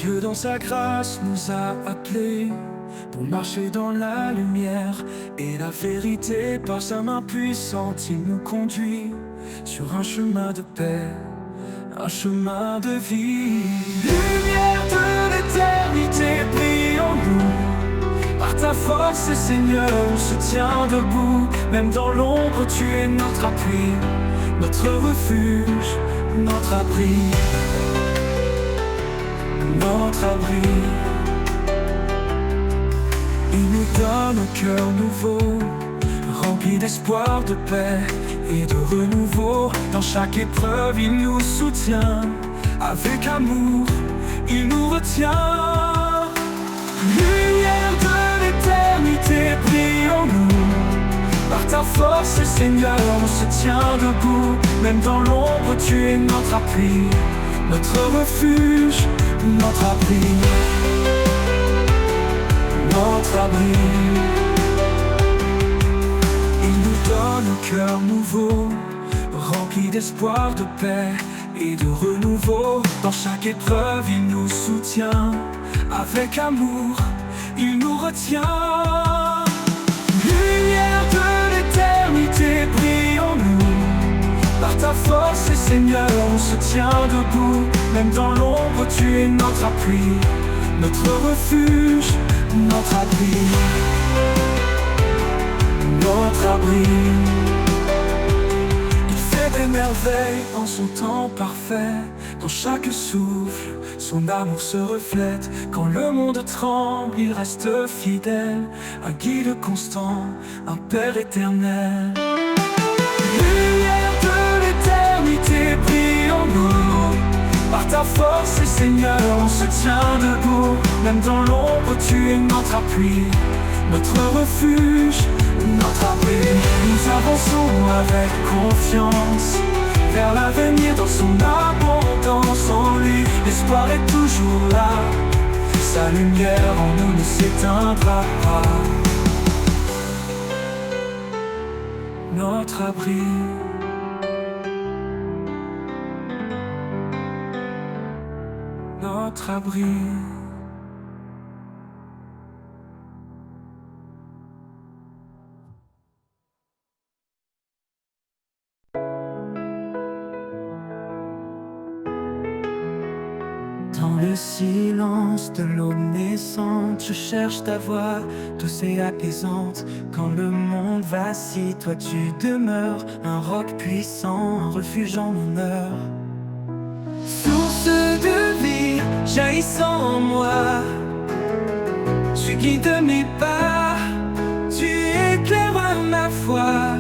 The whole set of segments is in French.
Dieu dans sa grâce nous a appelés pour marcher dans la lumière et la vérité. Par sa main puissante, il nous conduit sur un chemin de paix, un chemin de vie. Lumière de l'éternité, brille en nous. Par ta force, Seigneur, on se tient debout. Même dans l'ombre, tu es notre appui, notre refuge, notre abri, notre abri. Il nous donne un cœur nouveau, rempli d'espoir, de paix et de renouveau. Dans chaque épreuve, il nous soutient. Avec amour, il nous retient. Lumière de l'éternité, brille en nous. Par ta force, Seigneur, on se tient debout. Même dans l'ombre, tu es notre appui, notre refuge, notre abri, notre abri. Il nous donne un cœur nouveau, rempli d'espoir, de paix et de renouveau. Dans chaque épreuve, il nous soutient. Avec amour, il nous retient. Lumière de l'éternité, brille en nous. Par ta force, Seigneur, on se tient debout. Même dans l'ombre, tu es notre appui, notre refuge, notre abri, notre abri. Il fait des merveilles en son temps parfait. Dans chaque souffle, son amour se reflète. Quand le monde tremble, il reste fidèle. Un guide constant, un Père éternel. Lumière de l'éternité, brille en nous. Par ta force, Seigneur, on se tient debout. Même dans l'ombre, tu es notre appui, notre refuge, notre abri. Nous avançons avec confiance vers l'avenir dans son abondance. En lui, l'espoir est toujours là. Sa lumière en nous ne s'éteindra pas. Notre abri, notre abri. Dans le silence de l'aube naissante, je cherche ta voix douce et apaisante. Quand le monde vacille, toi tu demeures, un roc puissant, un refuge en honneur. Source de vie, jaillissant en moi, tu guides mes pas, tu éclaires ma foi.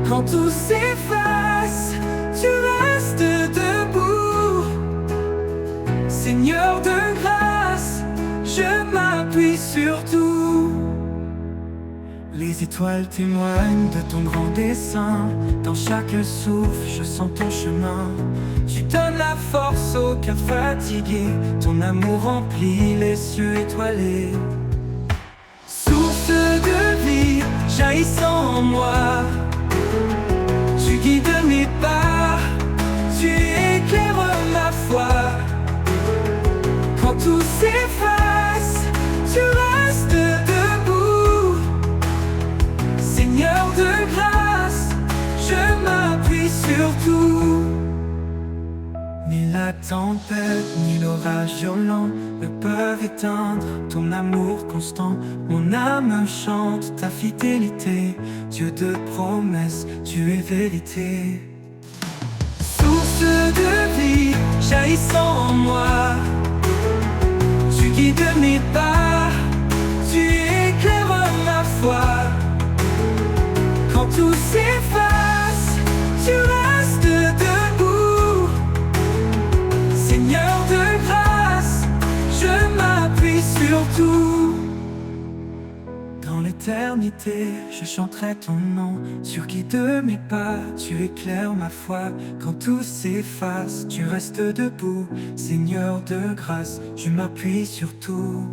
Quand tout s'efface, tu restes debout. Seigneur de grâce, je m'appuie sur tout. Les étoiles témoignent de ton grand dessein. Dans chaque souffle, je sens ton chemin. Tu donnes la force au cœur fatigué. Ton amour remplit les cieux étoilés. Source de vie, jaillissant en moi, tu guides mes pas, tu éclaires ma foi. Quand tout s'efface, tu restes debout. Seigneur de grâce, je m'appuie sur tout. Ni la tempête, ni l'orage violent ne peuvent éteindre ton amour constant. Mon âme chante ta fidélité. Dieu de promesses, tu es vérité. Source de vie, jaillissant en moi, tu guides mes pas, tu éclaires ma foi. Quand tout s'efface, tu restes debout. Seigneur de grâce, je m'appuie sur tout. Dans l'éternité, je chanterai ton nom. Sur qui de mes pas, tu éclaires ma foi. Quand tout s'efface, tu restes debout. Seigneur de grâce, je m'appuie sur tout.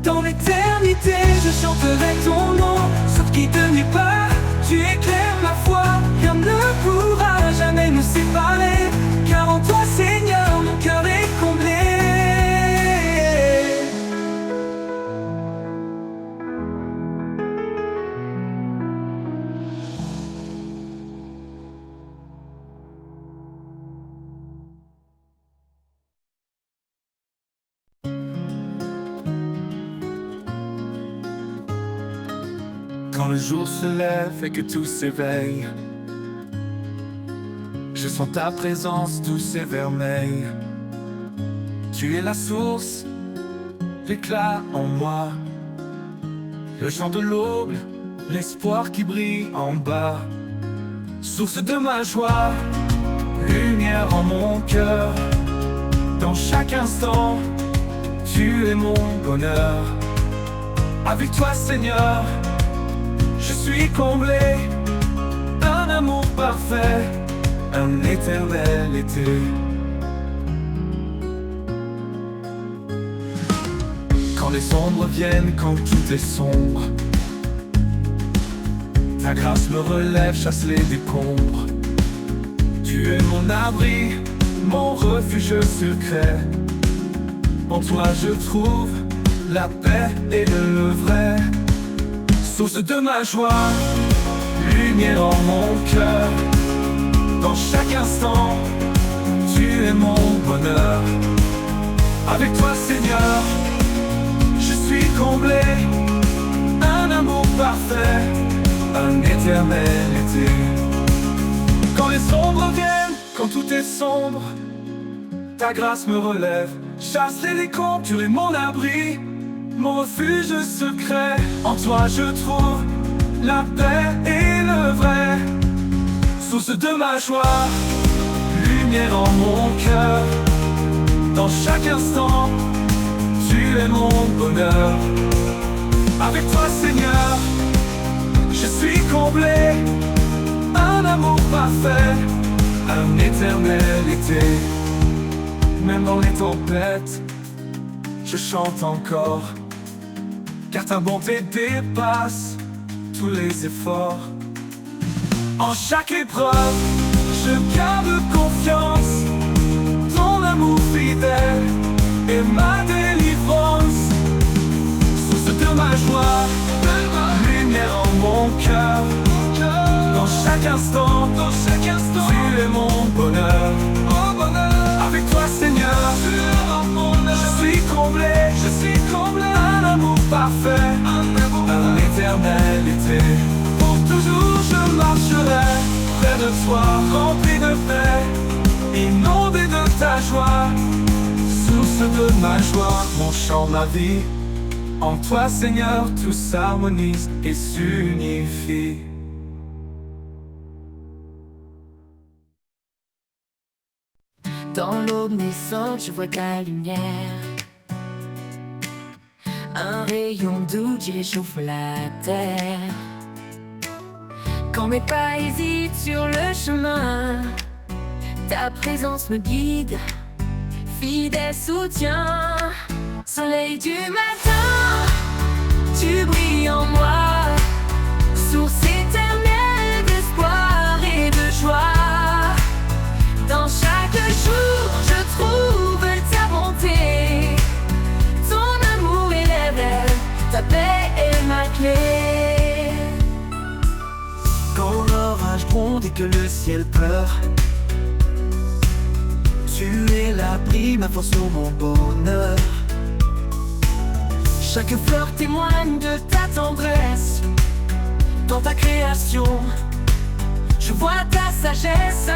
Dans l'éternité, je chanterai ton nom. Sur qui de mes pas, tu éclaires ma foi. Rien ne pourra jamais nous séparer. Car en toi, Seigneur, mon cœur est confiant. le jour se lève et que tout s'éveille, je sens ta présence douce et vermeille. Tu es la source, l'éclat en moi, le chant de l'aube, l'espoir qui brille en bas. Source de ma joie, lumière en mon cœur. Dans chaque instant, tu es mon bonheur. Avec toi Seigneur, je suis comblé. Un amour parfait, un éternel été. Quand les ombres viennent, quand tout est sombre, ta grâce me relève, chasse les décombres. Tu es mon abri, mon refuge secret. En toi je trouve la paix et le vrai. Source de ma joie, lumière en mon cœur. Dans chaque instant, tu es mon bonheur. Avec toi Seigneur, je suis comblé. Un amour parfait, un éternel été. Quand les ombres viennent, quand tout est sombre, ta grâce me relève, chasse les décombres. Tu es mon abri, mon refuge secret. En toi je trouve la paix et le vrai. Source de ma joie, lumière en mon cœur. Dans chaque instant, tu es mon bonheur. Avec toi Seigneur, je suis comblé. Un amour parfait, un éternel été. Même dans les tempêtes, je chante encore, car ta bonté dépasse tous les efforts. En chaque épreuve, je garde confiance. Ton amour fidèle est ma délivrance. Source de ma joie, lumière en mon cœur. Dans chaque instant, tu es mon bonheur. Avec toi Seigneur, je suis comblé. Un amour parfait, un éternel été. Pour toujours je marcherai près de toi, rempli de paix, inondé de ta joie. Source de ma joie, mon chant, ma vie. En toi Seigneur, tout s'harmonise et s'unifie. Dans l'aube naissante, je vois ta lumière. Un rayon doux qui réchauffe la terre. Quand mes pas hésitent sur le chemin, ta présence me guide, fidèle soutien. Soleil du matin, tu brilles en moi, source éternelle d'espoir et de joie. Dans chaque jour, je trouve ta bonté. Ton amour est l'éveil, ta paix est ma clé. Quand l'orage gronde et que le ciel pleure, tu es l'abri, ma force sur mon bonheur. Chaque fleur témoigne de ta tendresse. Dans ta création, je vois ta sagesse.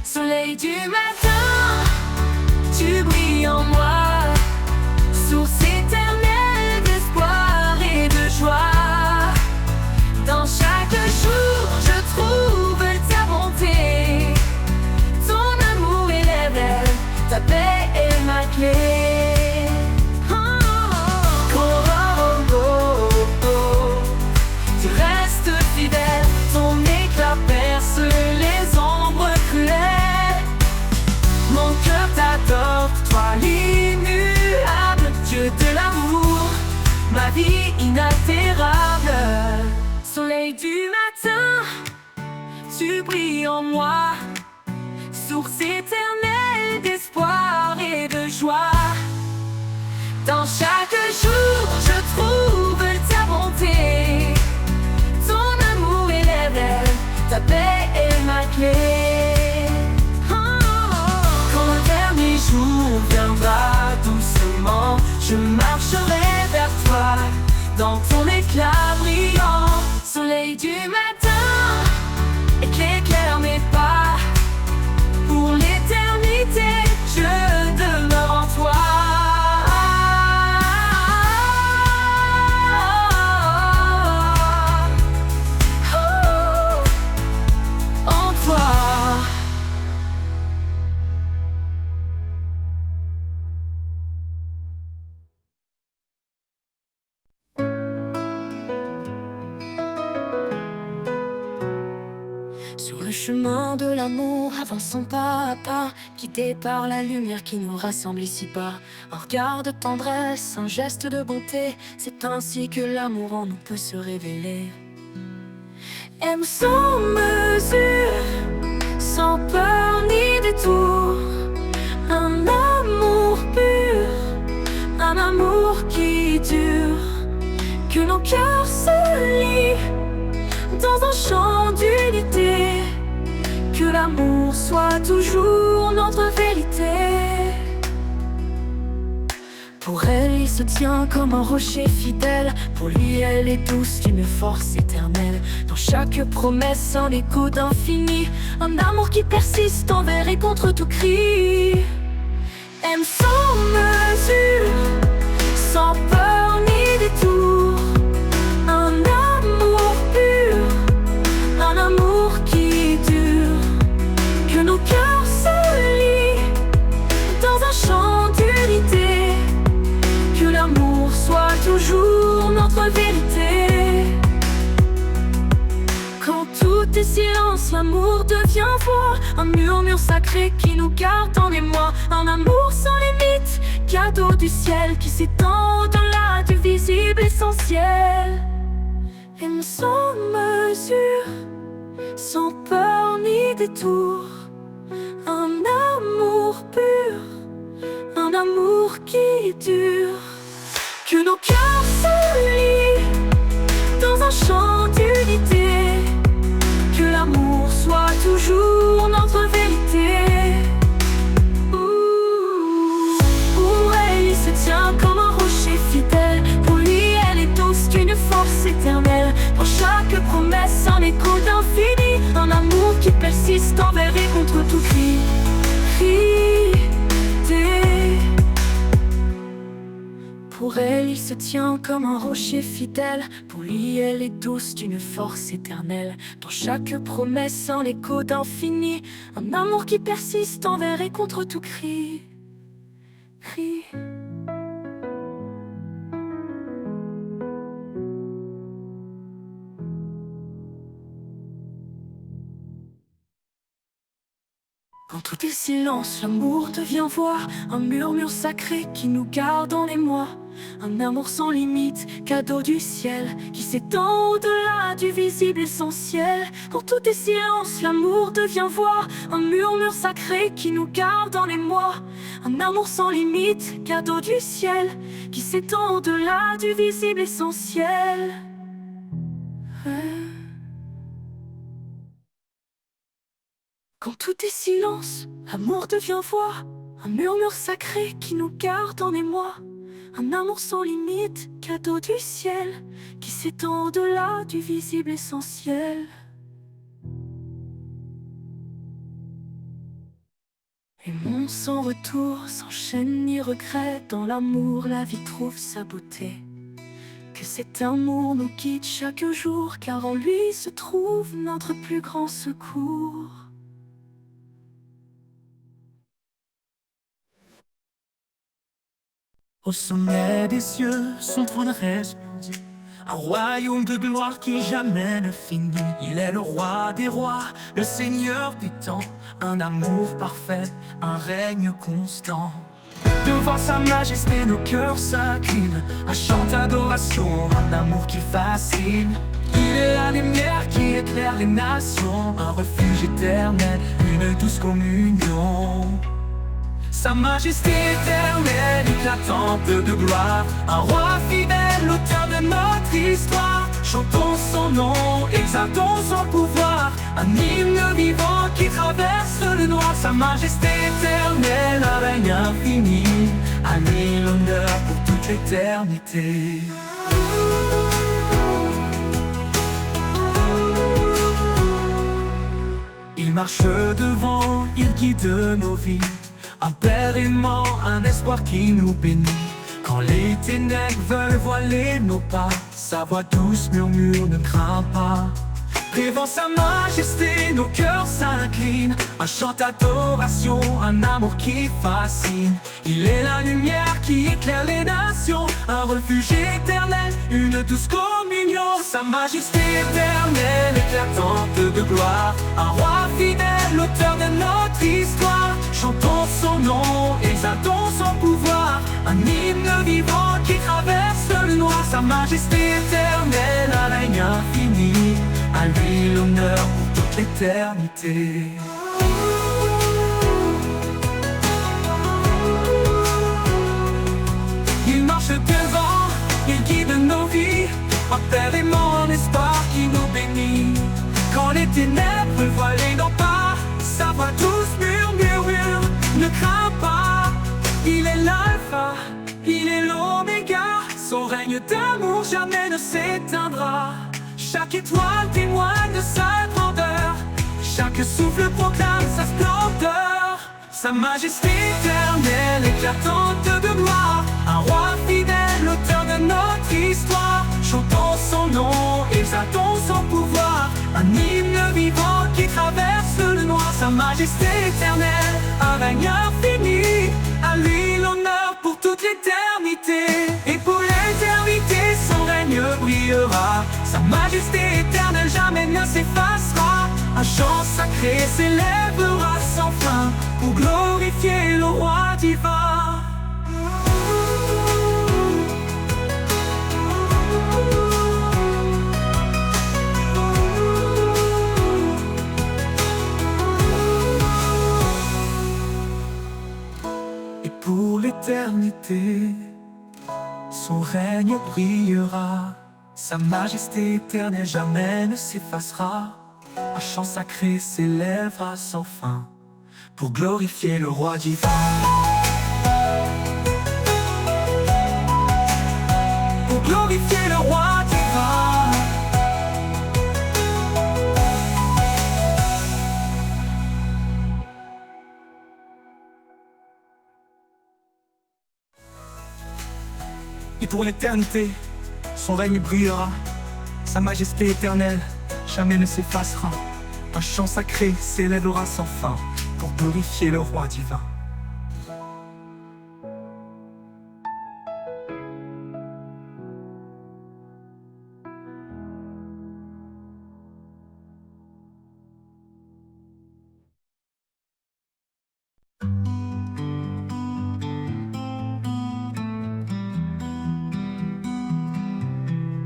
Soleil du matin, tu brilles en moi, source éternelle d'espoir et de joie. Dans chaque jour, je trouve ta bonté. Ton amour est l'éveil, ta paix est ma clé. Tu restes fidèle, ton éclat perce les ombres cruelles. Mon cœur t'adore, toi l'immuable, Dieu de l'amour, ma vie inaltérable. Soleil du matin, tu brilles en moi, source éternelle d'espoir et de joie. Dans chaque jour, je trouve ta bonté. Ton amour est l'éveil, ta paix est ma clé. Quand le dernier jour viendra doucement, je marcherai vers toi dans ton éclat brillant. du matin éclaire mes pas. Pour l'éternité, je demeure en toi. En toi. Sur le chemin de l'amour, avançons pas à pas, guidés par la lumière qui nous rassemble ici bas. Un regard de tendresse, un geste de bonté, c'est ainsi que l'amour en nous peut se révéler. Aime sans mesure, sans peur ni détour, un amour pur, un amour qui dure, que nos cœurs se lient dans un chant d'unité, que l'amour soit toujours notre vérité. Pour elle, il se tient comme un rocher fidèle. Pour lui, elle est douce d'une force éternelle. Dans chaque promesse, un écho d'infini, un amour qui persiste envers et contre tout cri. Aime sans mesure, sans peur ni détour, un amour pur, un amour qui dure, que nos cœurs se lient dans un chant d'unité, que l'amour soit toujours notre vérité. Quand tout est silence, l'amour devient voix, un murmure sacré qui nous garde en émoi. Un amour sans limite, cadeau du ciel qui s'étend au-delà du visible essentiel. Aime sans mesure, sans peur ni détour, un amour pur, un amour qui dure, que nos cœurs se lient dans un chant d'unité, que l'amour soit toujours notre vérité. Pour elle, il se tient comme un rocher fidèle. Pour lui, elle est douce d'une force éternelle. Pour chaque promesse, un écho d'infini, un amour qui persiste envers et contre tout cri. Pour elle, il se tient comme un rocher fidèle. Pour lui, elle est douce d'une force éternelle. Dans chaque promesse, un écho d'infini, un amour qui persiste envers et contre tout cri. Quand tout est silence, l'amour devient voix, un murmure sacré qui nous garde en émoi. Un amour sans limite, cadeau du ciel, qui s'étend au-delà du visible essentiel. Quand tout est silence, l'amour devient voix, un murmure sacré qui nous garde en émoi. Un amour sans limite, cadeau du ciel, qui s'étend au-delà du visible essentiel. Quand tout est silence, l'amour devient voix, un murmure sacré qui nous garde en émoi. Un amour sans limite, cadeau du ciel, qui s'étend au-delà du visible essentiel. Aimons sans retour, sans chaîne ni regret. Dans l'amour, la vie trouve sa beauté. Que cet amour nous guide chaque jour, car en lui se trouve notre plus grand secours. Au sommet des cieux, son trône resplendit, un royaume de gloire qui jamais ne finit. Il est le roi des rois, le seigneur du temps, un amour parfait, un règne constant. Devant sa majesté, nos cœurs s'inclinent, un chant d'adoration, un amour qui fascine. Il est la lumière qui éclaire les nations, un refuge éternel, une douce communion. Sa majesté éternelle, éclatante de gloire, un roi fidèle, l'auteur de notre histoire. Chantons son nom, exaltons son pouvoir, un hymne vivant qui traverse le noir. Sa majesté éternelle, un règne infini, à lui l'honneur pour toute l'éternité. marche devant, il guide nos vies. Un père aimant, un espoir qui nous bénit. Quand les ténèbres veulent voiler nos pas, sa voix douce murmure, ne crains pas. Devant sa majesté, nos cœurs s'inclinent. Un chant d'adoration, un amour qui fascine. Il est la lumière qui éclaire les nations, un refuge éternel, une douce communion. Sa majesté éternelle, éclatante de gloire. Un roi fidèle, l'auteur de notre histoire. Chantons son nom, exaltons son pouvoir. Un hymne vivant qui traverse le noir. Sa majesté éternelle, un règne infini. À lui l'honneur pour toute l'éternité. Il marche devant, il guide nos vies. Un père aimant, un espoir qui nous bénit. Quand les ténèbres voilent nos pas, sa voix douce murmure, ne crains pas. Il est l'alpha, il est l'oméga. Son règne d'amour jamais ne s'éteindra. Chaque étoile témoigne de sa grandeur. Chaque souffle proclame sa splendeur. Sa majesté éternelle, éclatante de gloire. Un roi fidèle, l'auteur de notre histoire. Chantons son nom, exaltons son pouvoir. Un hymne vivant qui traverse le noir. Sa majesté éternelle, un règne infini. À lui l'honneur pour toute l'éternité. Et pour l'éternité, son règne brillera. Sa majesté éternelle jamais ne s'effacera. Un chant sacré s'élèvera sans fin pour glorifier le roi divin. Et pour l'éternité, son règne brillera. Sa majesté éternelle jamais ne s'effacera. Un chant sacré s'élèvera sans fin pour glorifier le roi divin. Pour glorifier le roi divin. Et pour l'éternité, son règne brillera. Sa majesté éternelle jamais ne s'effacera. Un chant sacré s'élèvera sans fin pour glorifier le roi divin.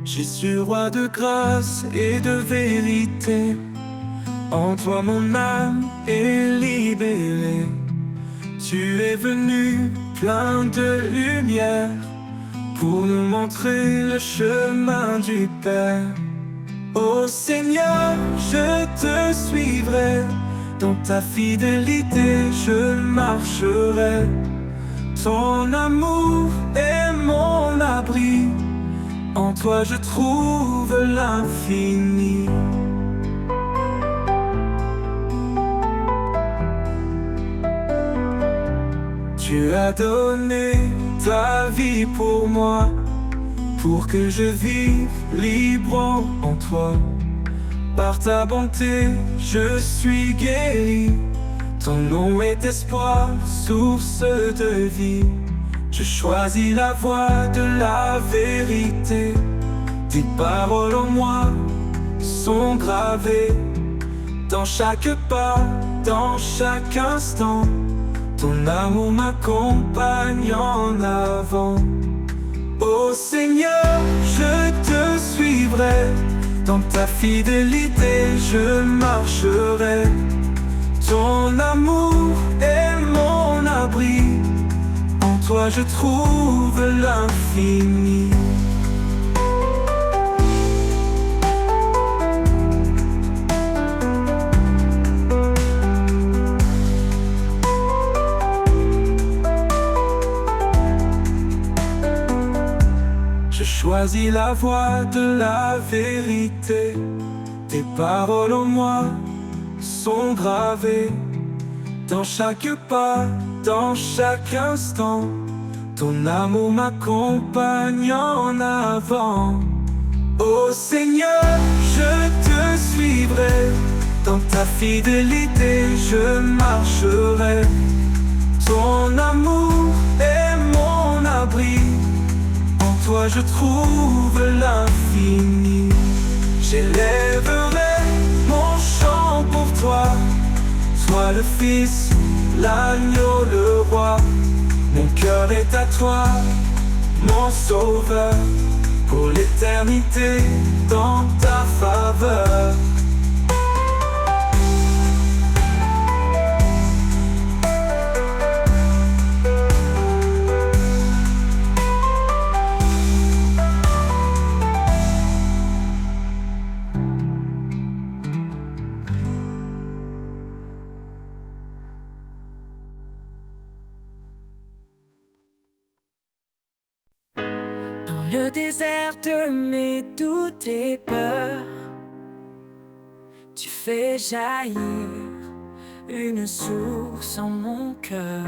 Jésus, roi de grâce et de vérité, en toi mon âme est libérée. Tu es venu plein de lumière pour nous montrer le chemin du Père. Ô Seigneur, je te suivrai, dans ta fidélité je marcherai. Ton amour est mon abri, en toi je trouve l'infini. Tu as donné ta vie pour moi, pour que je vive libre en toi. Par ta bonté, je suis guéri. Ton nom est espoir, source de vie. Je choisis la voie de la vérité. Tes paroles en moi sont gravées dans chaque pas, dans chaque instant. Ton amour m'accompagne en avant. Ô Seigneur, je te suivrai, dans ta fidélité je marcherai. Ton amour est mon abri, en toi je trouve l'infini. Je choisis la voie de la vérité. Tes paroles en moi sont gravés dans chaque pas, dans chaque instant. Ton amour m'accompagne en avant. Ô Seigneur, je te suivrai, dans ta fidélité je marcherai. Ton amour est mon abri, en toi je trouve l'infini. J'élèverai mon chant pour toi, toi le Fils, l'agneau, le roi. Mon cœur est à toi, mon sauveur, pour l'éternité dans ta faveur. Le désert de mes doutes et peurs, tu fais jaillir une source en mon cœur.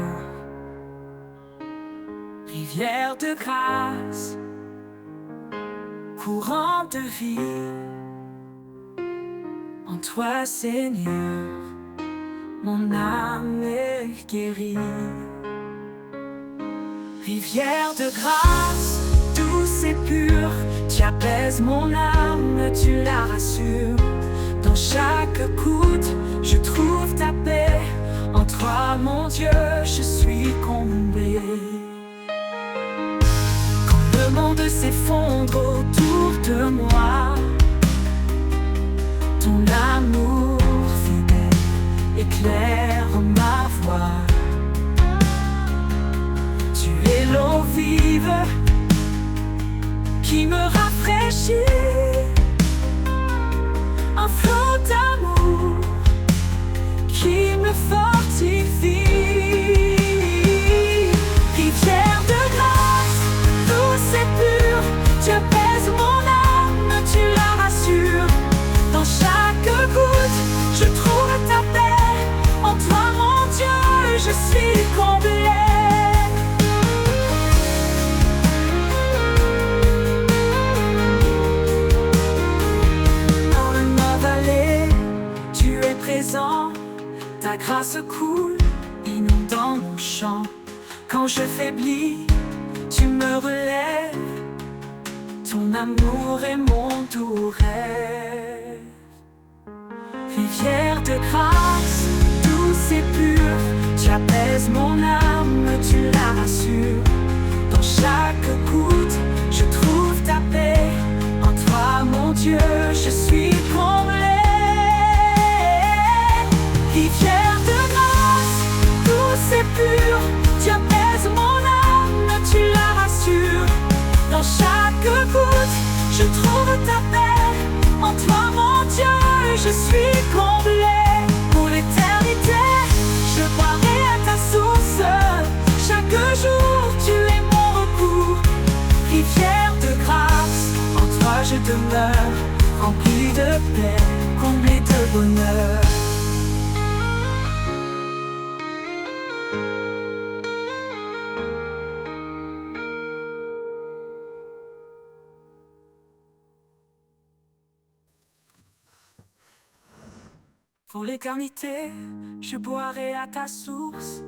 Rivière de grâce, courant de vie, en toi Seigneur, mon âme est guérie. Rivière de grâce, douce et pure, tu apaises mon âme, tu la rassures. Dans chaque goutte, je trouve ta paix. En toi, mon Dieu, je suis comblé. Quand le monde s'effondre autour de moi, ton amour fidèle éclaire ma voie. Tu es l'eau vive qui me rafraîchit, un flot d'amour qui me fortifie. Rivière de grâce, douce et pure, tu apaises mon âme, tu la rassures. Dans chaque goutte, je trouve ta paix. En toi, mon Dieu, je suis comblé. Ta grâce coule, inondant mon champ. Quand je faiblis, tu me relèves. Ton amour est mon doux rêve. Rivière de grâce, douce et pure, tu apaises mon âme, tu la rassures. Dans chaque goutte, je trouve ta paix. En toi, mon Dieu, je suis comblé. Rivière de grâce, douce et pure, tu apaises mon âme, tu la rassures. Dans chaque goutte, je trouve ta paix. En toi, mon Dieu, je suis comblé. Pour l'éternité, je boirai à ta source. Chaque jour, tu es mon recours. Rivière de grâce, en toi je demeure, rempli de paix, comblé de bonheur. Pour l'éternité, je boirai à ta source.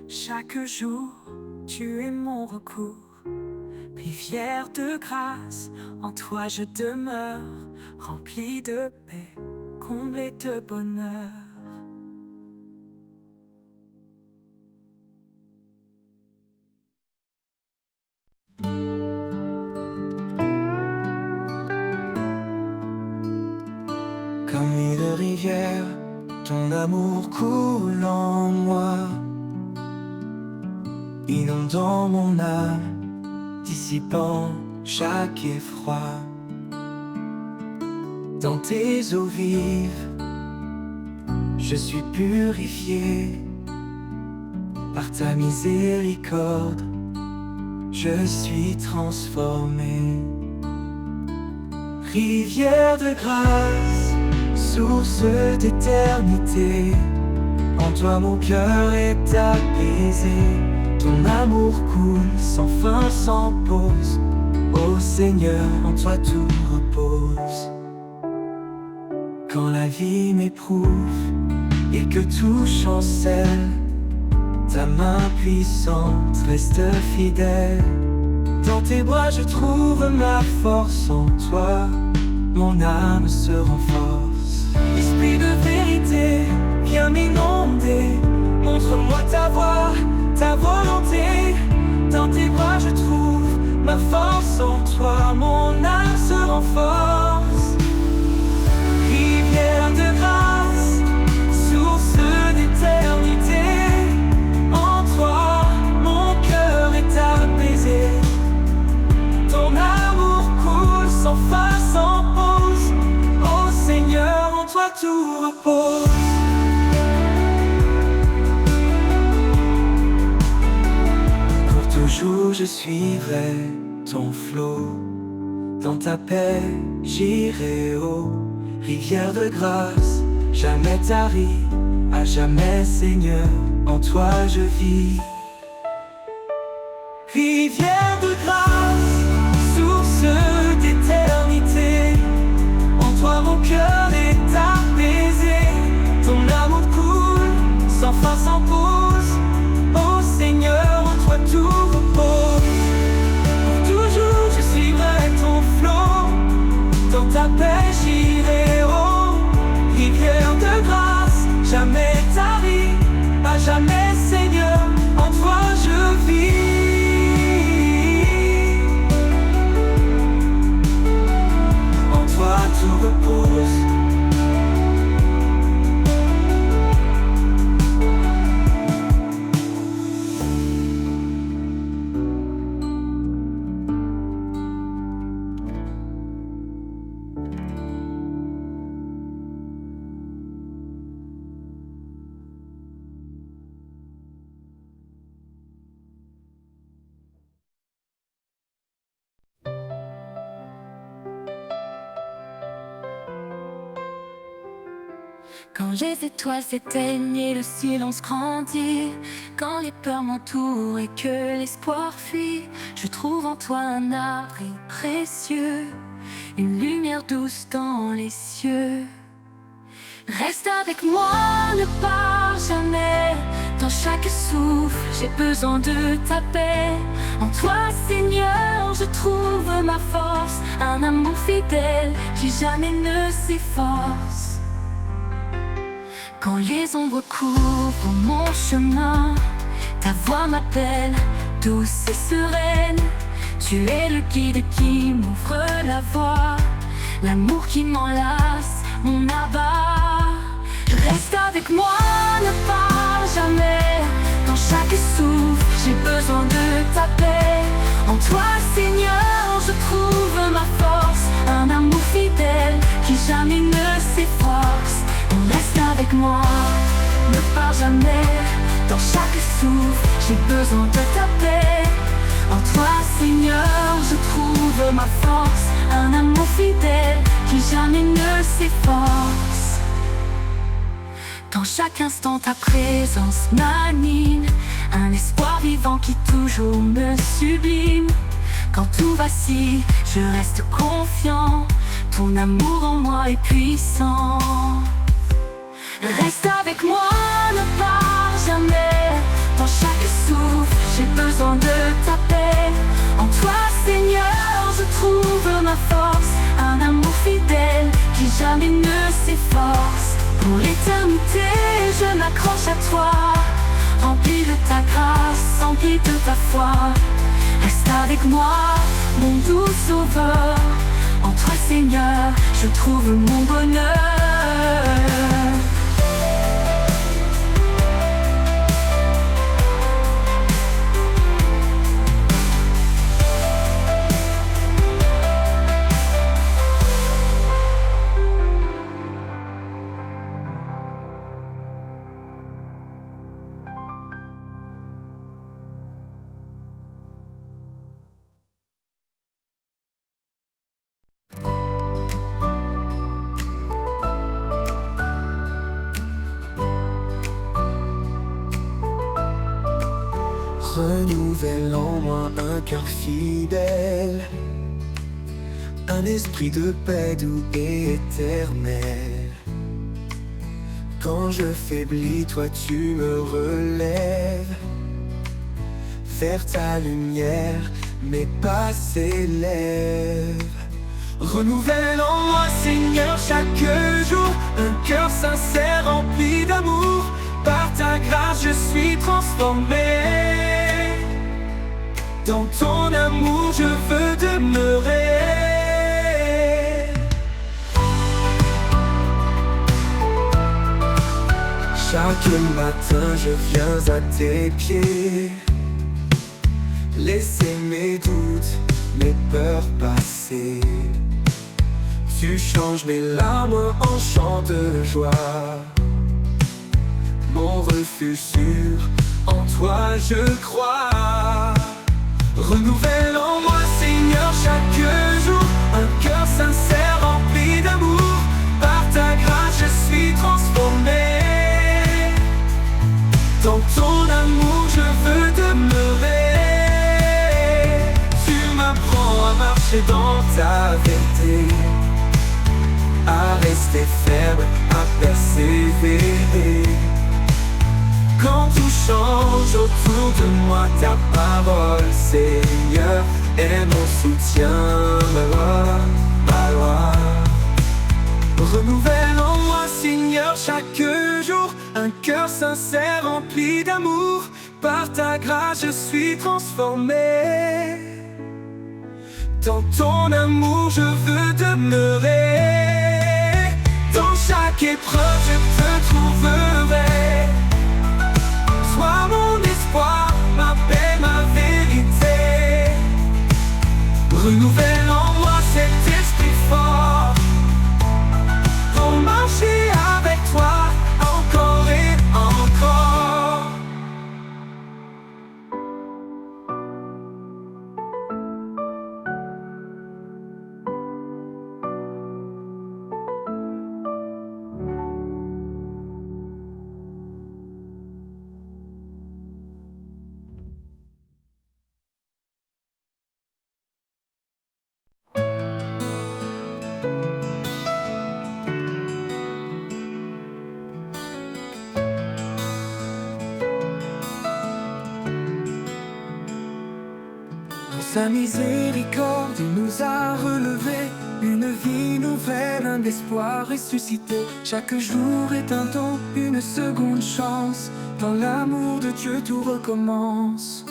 Chaque jour, tu es mon recours. Rivière de grâce, en toi je demeure, rempli de paix, comblé de bonheur. Comme une rivière, ton amour coule en moi, inondant mon âme, dissipant chaque effroi. Dans tes eaux vives, je suis purifié. Par ta miséricorde, je suis transformé. Rivière de grâce, source d'éternité. En toi mon cœur est apaisé. Ton amour coule sans fin, sans pause. Ô Seigneur, en toi tout repose. Quand la vie m'éprouve et que tout chancelle, ta main puissante reste fidèle. Dans tes bras je trouve ma force, en toi mon âme se renforce. Esprit de vérité, viens m'inonder. Montre-moi ta voix, ta volonté. Dans tes bras je trouve ma force, en toi mon âme se renforce. Rivière de grâce, source d'éternité. En toi mon cœur est apaisé. Ton amour coule sans fin, sans pause. Ô Seigneur, en toi tout repose. Pour toujours je suivrai ton flot. Dans ta paix j'irai haut. Rivière de grâce, jamais tarie. À jamais Seigneur, en toi je vis. Rivière de grâce, source d'éternité. En toi mon cœur est apaisé. Ton amour coule sans fin, sans pause. Ô Seigneur, en toi tout repose. Pour toujours je suivrai ton flot. Dans ta paix j'irai haut. Rivière de grâce, jamais tarie. À jamais Seigneur, en toi je vis. Tout repose. Quand les étoiles s'éteignent et le silence grandit, quand les peurs m'entourent et que l'espoir fuit, je trouve en toi un abri précieux, une lumière douce dans les cieux. Reste avec moi, ne pars jamais. Dans chaque souffle, j'ai besoin de ta paix. En toi, Seigneur, je trouve ma force, un amour fidèle qui jamais ne s'efforce. Quand les ombres couvrent mon chemin, ta voix m'appelle, douce et sereine. Tu es le guide qui m'ouvre la voie, l'amour qui m'enlace, mon abat. Reste avec moi, ne pars jamais. Dans chaque souffle, j'ai besoin de ta paix. En toi, Seigneur, je trouve ma force, un amour fidèle qui jamais ne s'efforce. Reste avec moi, ne pars jamais. Dans chaque souffle, j'ai besoin de ta paix. En toi, Seigneur, je trouve ma force, un amour fidèle qui jamais ne s'efforce. Dans chaque instant, ta présence m'anime, un espoir vivant qui toujours me sublime. Quand tout vacille, je reste confiant, ton amour en moi est puissant. Reste avec moi, ne pars jamais. Dans chaque souffle, j'ai besoin de ta paix. En toi, Seigneur, je trouve ma force, un amour fidèle qui jamais ne s'efforce. Pour l'éternité, je m'accroche à toi, rempli de ta grâce, rempli de ta foi. Reste avec moi, mon doux sauveur. En toi, Seigneur, je trouve mon bonheur. Renouvelle en moi un cœur fidèle, un esprit de paix doux et éternel. Quand je faiblis, toi tu me relèves. Vers ta lumière, mes pas s'élèvent. Renouvelle en moi, Seigneur, chaque jour un cœur sincère rempli d'amour. Par ta grâce, je suis transformé. Dans ton amour, je veux demeurer. Chaque matin, je viens à tes pieds. Laisser mes doutes, mes peurs passer. Tu changes mes larmes en chants de joie. Mon refuge sûr, en toi je crois. Renouvelle en moi, Seigneur, chaque jour un cœur sincère rempli d'amour. Par ta grâce, je suis transformé. Dans ton amour, je veux demeurer. Tu m'apprends à marcher dans ta vérité, à rester ferme, à persévérer. Quand tout change autour de moi, ta parole, Seigneur, est mon soutien, ma loi. Renouvelle en moi, Seigneur, chaque jour un cœur sincère rempli d'amour. Par ta grâce, je suis transformé. Dans ton amour, je veux demeurer. Dans chaque épreuve, je te trouverai. Sois mon espoir, ma paix, ma vérité. Renouvelle en moi cet esprit fort pour marcher avec toi encore et encore. Sa miséricorde nous a relevés, une vie nouvelle, un espoir ressuscité. Chaque jour est un don, une seconde chance. Dans l'amour de Dieu tout recommence.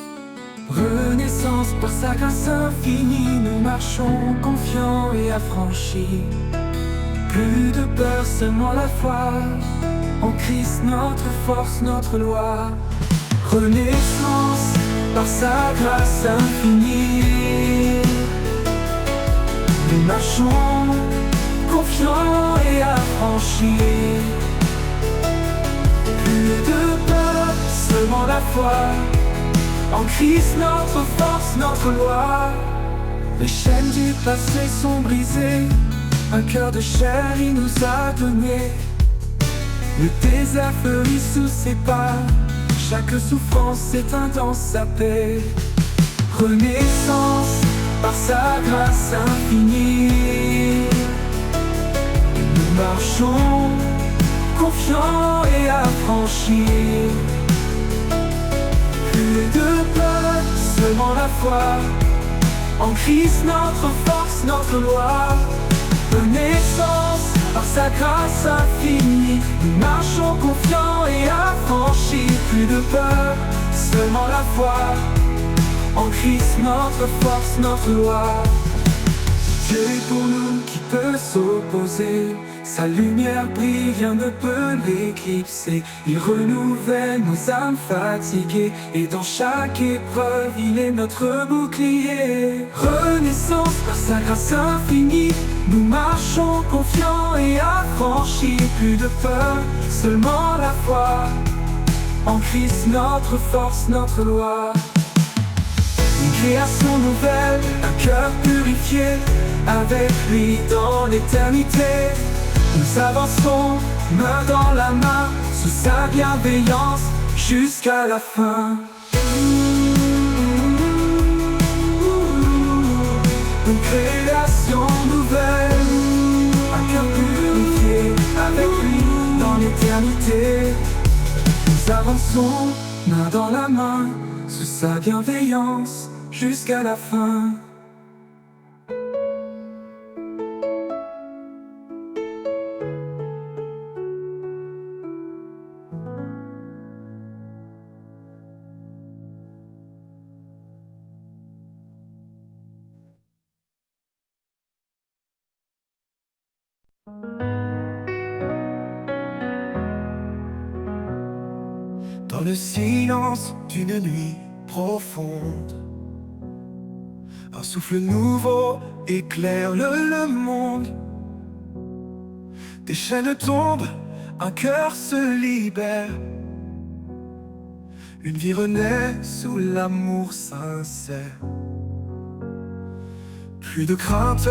Renaissance par sa grâce infinie, nous marchons confiants et affranchis. Plus de peur, seulement la foi. En Christ notre force, notre loi. Renaissance par sa grâce infinie, nous marchons confiants et affranchis. Plus de peur, seulement la foi. En Christ notre force, notre loi. Les chaînes du passé sont brisées, un cœur de chair il nous a donné. Le désert fleurit sous ses pas, chaque souffrance s'éteint dans sa paix. Renaissance par sa grâce infinie, nous marchons confiants et affranchis. Plus de peur, seulement la foi. En Christ notre force, notre loi. Renaissance par sa grâce infinie, nous marchons confiants et affranchis. Plus de peur, seulement la foi. En Christ notre force, notre loi. Dieu est pour nous, qui peut s'opposer? Sa lumière brille, rien ne peut l'éclipser. Il renouvelle nos âmes fatiguées, et dans chaque épreuve, il est notre bouclier. Renaissance par sa grâce infinie, nous marchons confiants et affranchis. Plus de peur, seulement la foi. En Christ notre force, notre loi. Une création nouvelle, un cœur purifié, avec lui dans l'éternité. Nous avancerons main dans la main, sous sa bienveillance, jusqu'à la fin. une création nouvelle, un cœur purifié avec lui dans l'éternité. Nous avançons main dans la main sous sa bienveillance jusqu'à la fin. Dans le silence d'une nuit profonde, un souffle nouveau éclaire le monde. Des chaînes tombent, un cœur se libère. Une vie renaît sous l'amour sincère. Plus de crainte,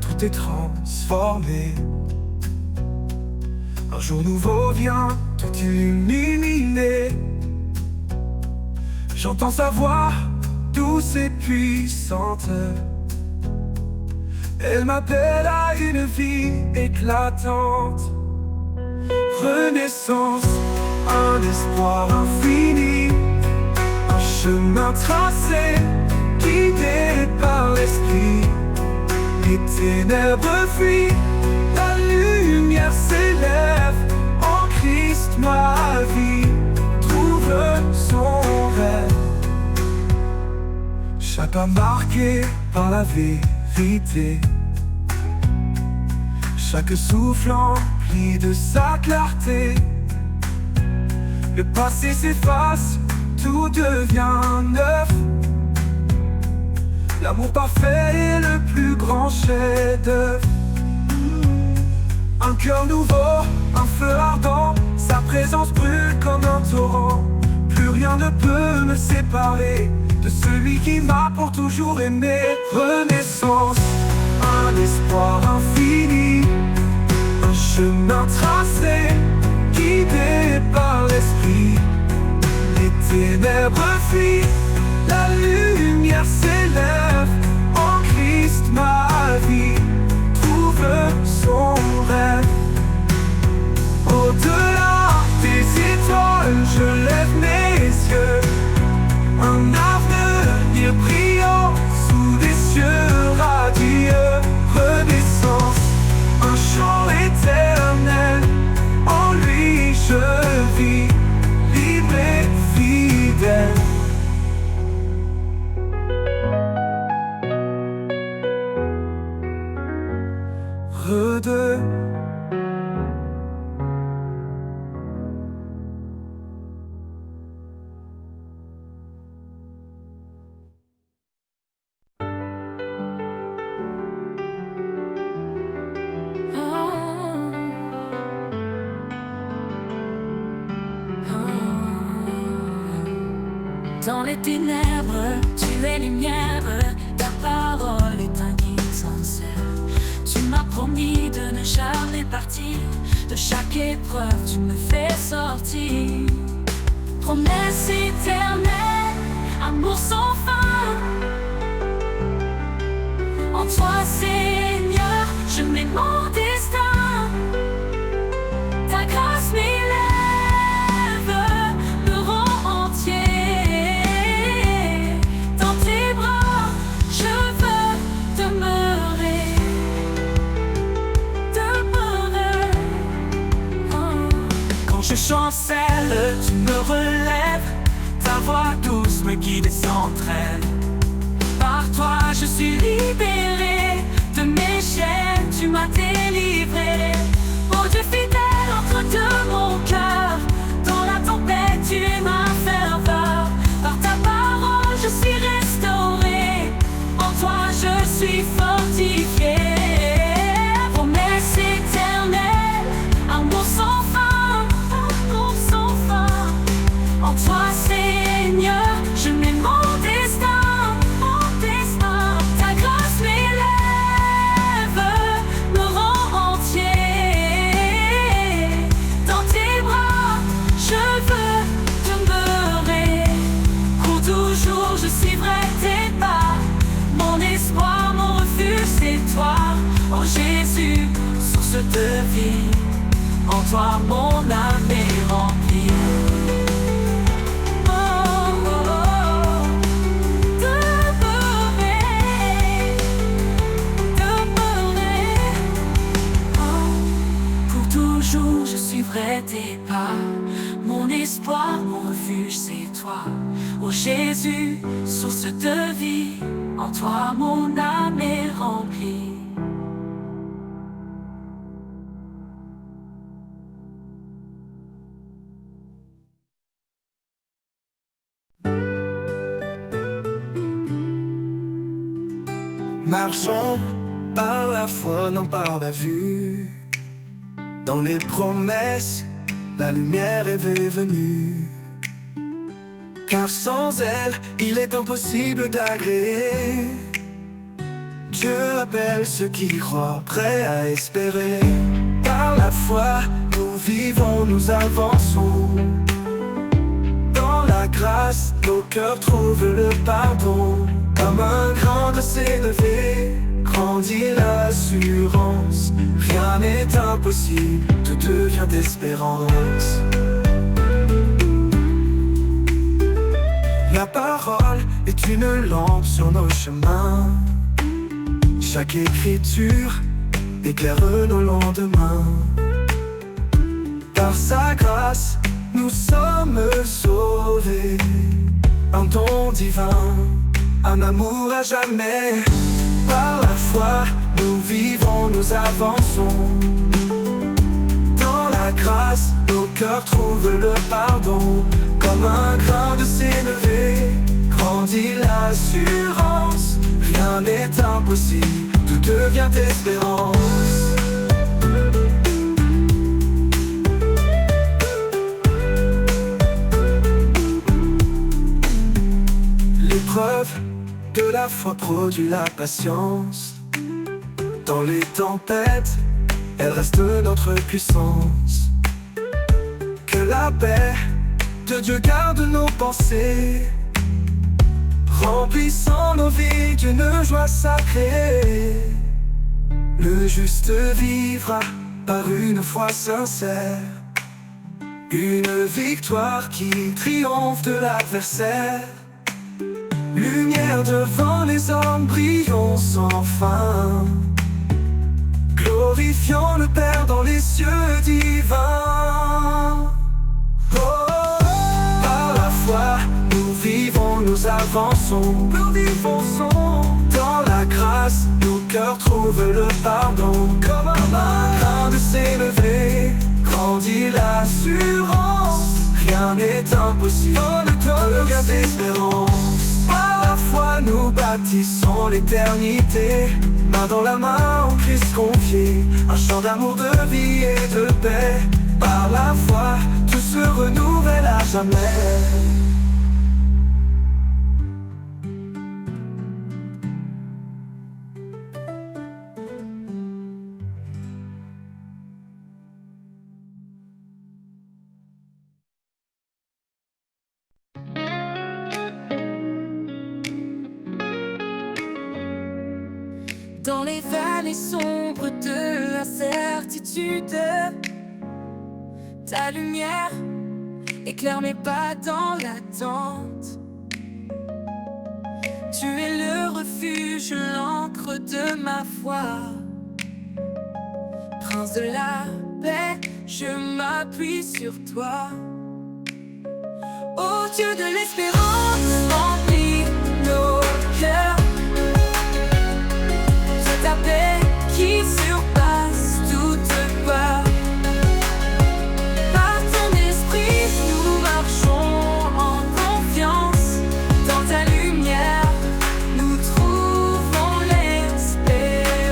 tout est transformé. Un jour nouveau vient tout illuminer. J'entends sa voix douce et puissante. Elle m'appelle à une vie éclatante. Renaissance, un espoir infini, un chemin tracé, guidé par l'esprit. Les ténèbres fuient, la lumière s'élève. En Christ ma vie trouve son rêve. Chaque pas marqué par la vérité, chaque souffle empli de sa clarté. Le passé s'efface, tout devient neuf. L'amour parfait est le plus grand chef-d'œuvre. Un cœur nouveau, un feu ardent, sa présence brûle comme un torrent. Plus rien ne peut me séparer de celui qui m'a pour toujours aimé. Renaissance, un espoir infini, un chemin tracé, guidé par l'esprit. Les ténèbres fuient, la lumière s'élève. En Christ ma vie trouve son rêve. Au-delà des étoiles, je lève mes yeux. Un avenir brillant sous des cieux radieux. Renaissance, un chant éternel. En lui je vis, libre et fidèle. Redeux. Dans les ténèbres, tu es lumière, ta parole est un guide sincère. Tu m'as promis de ne jamais partir, de chaque épreuve tu me fais sortir. Promesse éternelle, amour sans fin. En toi Seigneur, je mets mon destin. Ta grâce m'élève, me rend entier. Je chancelle, tu me relèves. Ta voix douce me guide et s'entraîne. Par toi je suis libéré. De mes chaînes tu m'as délivré. Oh Dieu fidèle, entre de mon cœur. Dans la tempête tu es ma ferveur. Par ta parole je suis restauré. En toi je suis fortifié. Promesse éternelle, amour sans fin. En toi Seigneur, je mets mon destin, mon destin. Ta grâce m'élève, me rend entier. Dans tes de vie. En toi mon âme est remplie. Je suivrai tes pas, mon espoir, mon refuge, c'est toi. Ô Jésus, source de vie, en toi mon âme est remplie. Marchons par la foi, non par la vue. Dans les promesses, la lumière est venue. Car sans elle, il est impossible d'agréer. Dieu appelle ceux qui croient, prêts à espérer. Par la foi, nous vivons, nous avançons. Dans la grâce, nos cœurs trouvent le pardon. Comme un grand de s'élever, grandit l'assurance. Rien n'est impossible, tout devient espérance. La parole est une lampe sur nos chemins. Chaque écriture éclaire nos lendemains. Par sa grâce, nous sommes sauvés. Un don divin, un amour à jamais. Par la foi, nous vivons, nous avançons. Dans la grâce, nos cœurs trouvent le pardon. Comme un grain de s'élever, grandit l'assurance. Rien n'est impossible, tout devient espérance. L'épreuve de la foi produit la patience. Dans les tempêtes, elle reste notre puissance. Que la paix de Dieu garde nos pensées, remplissant nos vies d'une joie sacrée. Le juste vivra par une foi sincère, une victoire qui triomphe de l'adversaire. Lumière devant les hommes, brillons sans fin, glorifions le Père dans les cieux divins. Par la foi, nous vivons, nous avançons. Dans la grâce, nos cœurs trouvent le pardon. Comme un grain de s'élever, grandit l'assurance. Rien n'est impossible, tout devient espérance. Par la foi, nous bâtissons l'éternité. Main dans la main, au Christ confié. Un chant d'amour, de vie et de paix. Par la foi, tout se renouvelle à jamais. Dans les vallées sombres de l'incertitude, ta lumière éclaire mes pas dans l'attente. Tu es le refuge, l'encre de ma foi. Prince de la paix, je m'appuie sur toi. Ô Dieu de l'espérance, remplis nos cœurs de ta paix qui surpasse toute peur. Par ton esprit, nous marchons en confiance. Dans ta lumière, nous trouvons l'espérance.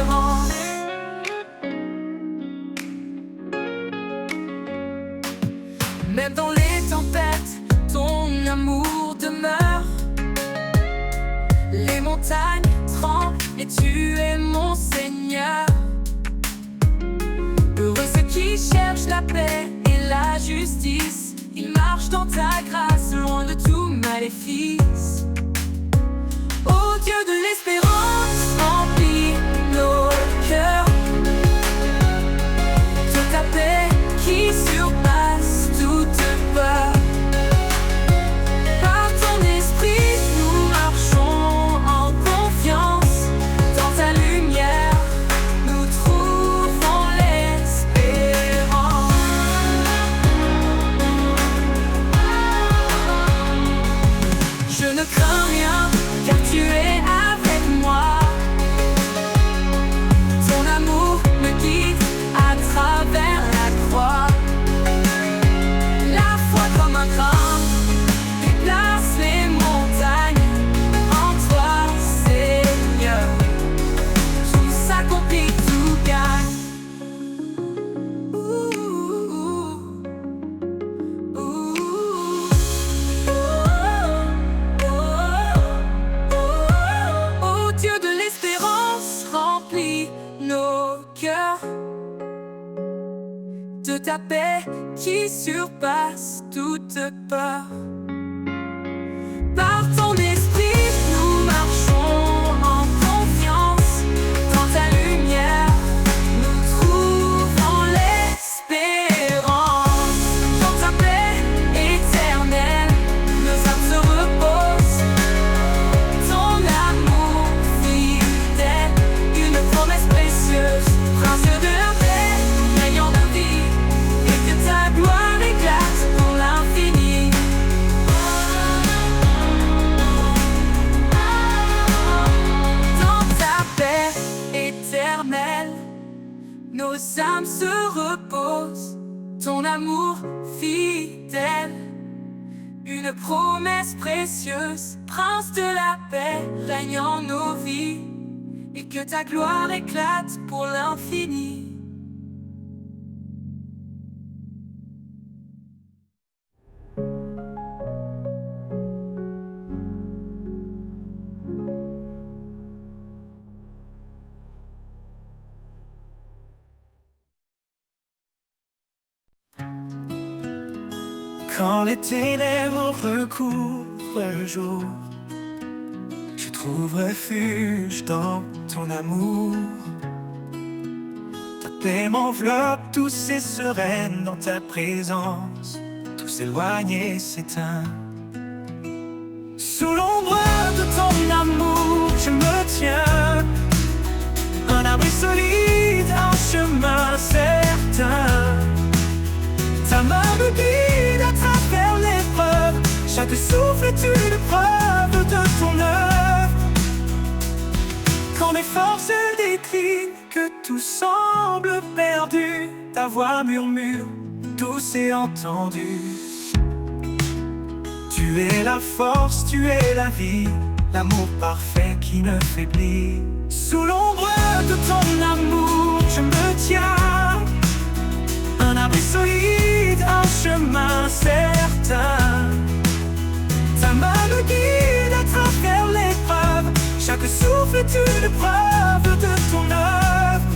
Même dans les tempêtes, ton amour demeure. Les montagnes tremblent et tu es mon Seigneur. Heureux ceux qui cherchent la paix et la justice. Ils marchent dans ta grâce, loin de tout maléfice. Ô Dieu de l'espérance, remplis nos cœurs ta paix qui surpasse toute peur. Par ton esprit, nous marchons en confiance. Dans ta lumière, nous trouvons l'espérance. Dans ta paix éternelle, nos âmes se reposent. Ton amour fidèle, une promesse précieuse. Prince de la paix, rayons nos vies, et que ta gloire éclate pour l'infini. Dans ta paix éternelle, nos âmes se reposent. Ton amour fidèle, une promesse précieuse. Prince de la paix, règne en nos vies, et que ta gloire éclate pour l'infini. Quand les ténèbres recouvrent le jour, je trouve refuge dans ton amour. Ta paix m'enveloppe, tout est sereine dans ta présence. Tout s'éloigne et s'éteint. Sous l'ombre de ton amour, je me tiens. Un abri solide, un chemin certain. Ta main me guide à travers l'épreuve. Chaque souffle est une preuve de ton œuvre. Quand mes forces déclinent, que tout semble perdu, ta voix murmure, tout s'est entendu. Tu es la force, tu es la vie, l'amour parfait qui ne faiblit. Sous l'ombre de ton amour, je me tiens. Un abri solide, un chemin certain. Ta main me guide à travers l'épreuve. Chaque souffle est une preuve de ton œuvre.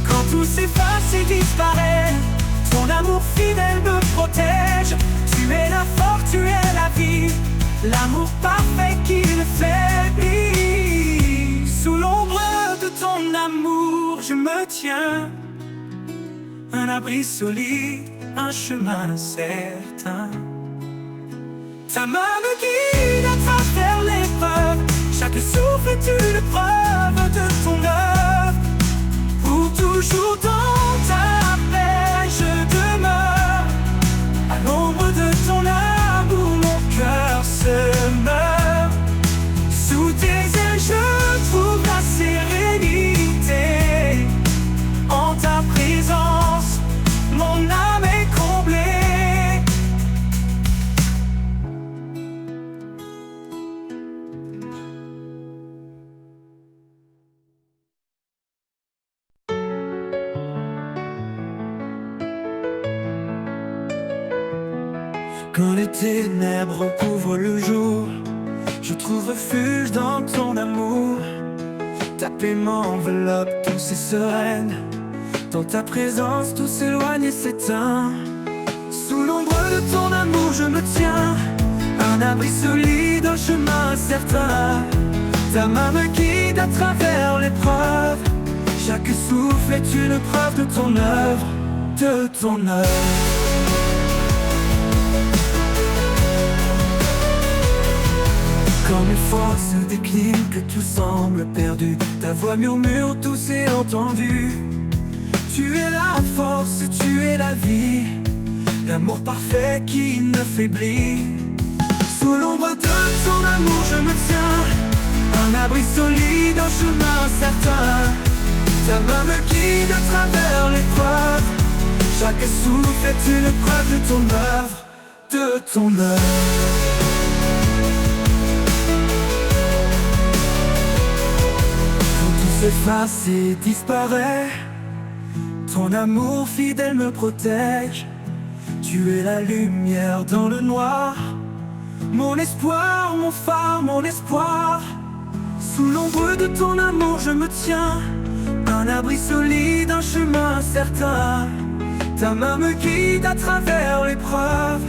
Quand tout s'efface et disparaît, ton amour fidèle me protège. Tu es la force, tu es la vie, l'amour parfait qui ne faiblit. Sous l'ombre de ton amour, je me tiens. Un abri solide, un chemin certain. Ta main me guide à travers l'épreuve. Chaque souffle est une preuve de ton œuvre. Pour toujours dans ta paix je demeure. À l'ombre de ton amour mon cœur se meurt. Sous tes ailes je trouve la sérénité. En ta présence mon âme est comblée. Quand les ténèbres recouvrent le jour, je trouve refuge dans ton amour. Ta paix m'enveloppe, tout c'est sereine. Dans ta présence, tout s'éloigne et s'éteint. Sous l'ombre de ton amour, je me tiens. Un abri solide, un chemin certain. Ta main me guide à travers l'épreuve. Chaque souffle est une preuve de ton œuvre, de ton œuvre. Quand mes forces déclinent, que tout semble perdu, ta voix murmure, tout s'est entendu. Tu es la force, tu es la vie, l'amour parfait qui ne faiblit. Sous l'ombre de ton amour je me tiens. Un abri solide, un chemin certain. Ta main me guide à travers l'épreuve. Chaque souffle est une preuve de ton œuvre, de ton œuvre. S'efface et disparaît, ton amour fidèle me protège. Tu es la lumière dans le noir, mon espoir, mon phare, mon espoir. Sous l'ombre de ton amour je me tiens. Un abri solide, un chemin certain. Ta main me guide à travers l'épreuve.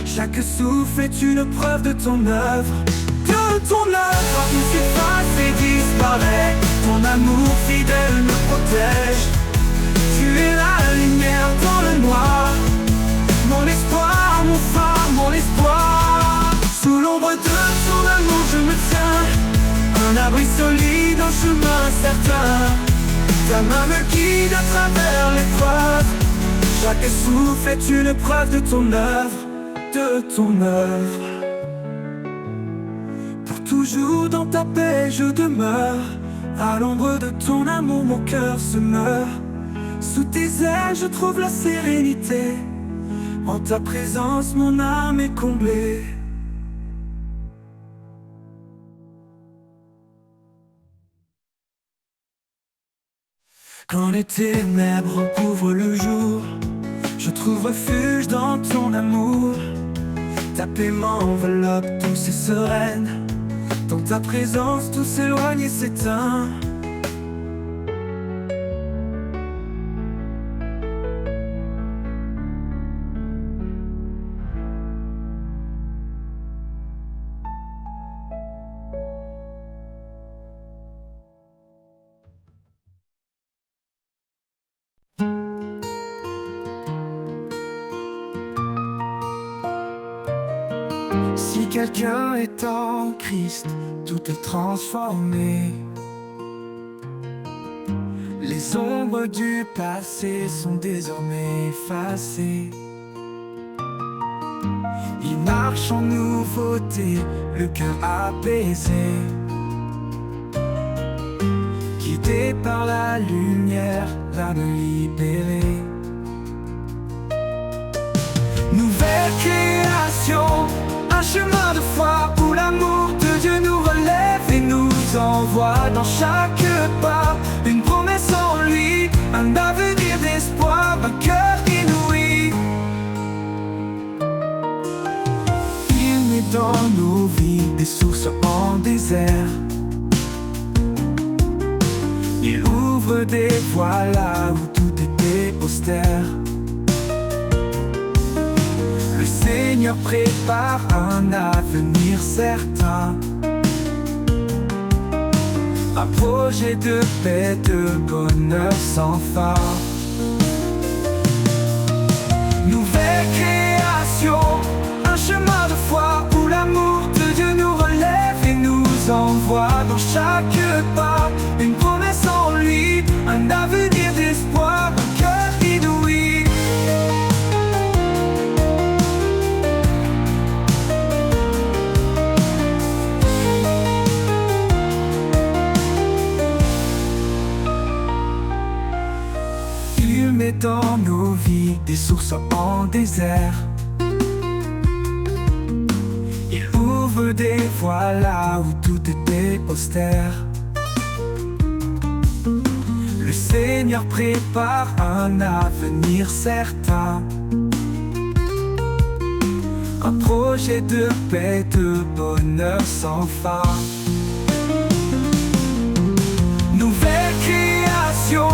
Chaque souffle est une preuve de ton œuvre. De ton œuvre, tout s'efface et disparaît. Ton amour fidèle me protège. Tu es la lumière dans le noir. Mon espoir, mon phare, mon espoir. Sous l'ombre de ton amour je me tiens. Un abri solide, un chemin certain. Ta main me guide à travers l'épreuve. Chaque souffle est une preuve de ton œuvre, de ton œuvre. Pour toujours dans ta paix je demeure. À l'ombre de ton amour mon cœur se meurt. Sous tes ailes je trouve la sérénité. En ta présence mon âme est comblée. Quand les ténèbres recouvrent le jour, je trouve refuge dans ton amour. Ta paix m'enveloppe douce et sereine. Dans ta présence tout s'éloigne et s'éteint. Si quelqu'un est en Christ, tout est transformé. Les ombres du passé sont désormais effacées. Il marche en nouveauté, le cœur apaisé. Guidé par la lumière, l'âme libérée. Nouvelle création, un chemin de foi où l'amour de Dieu nous relève et nous envoie dans chaque pas. Une promesse en lui, un avenir d'espoir, un cœur inouï. Il met dans nos vies des sources en désert. Il ouvre des voies là où tout était austère. Le Seigneur prépare un avenir certain. Un projet de paix, de bonheur sans fin. Nouvelle création, un chemin de foi où l'amour de Dieu nous relève et nous envoie dans chaque pas. Une promesse en lui, un avenir d'espoir, un cœur inouï. Il met dans nos vies des sources en désert. Il ouvre des voies là où tout était austère. Le Seigneur prépare un avenir certain. Un projet de paix, de bonheur sans fin. Nouvelle création,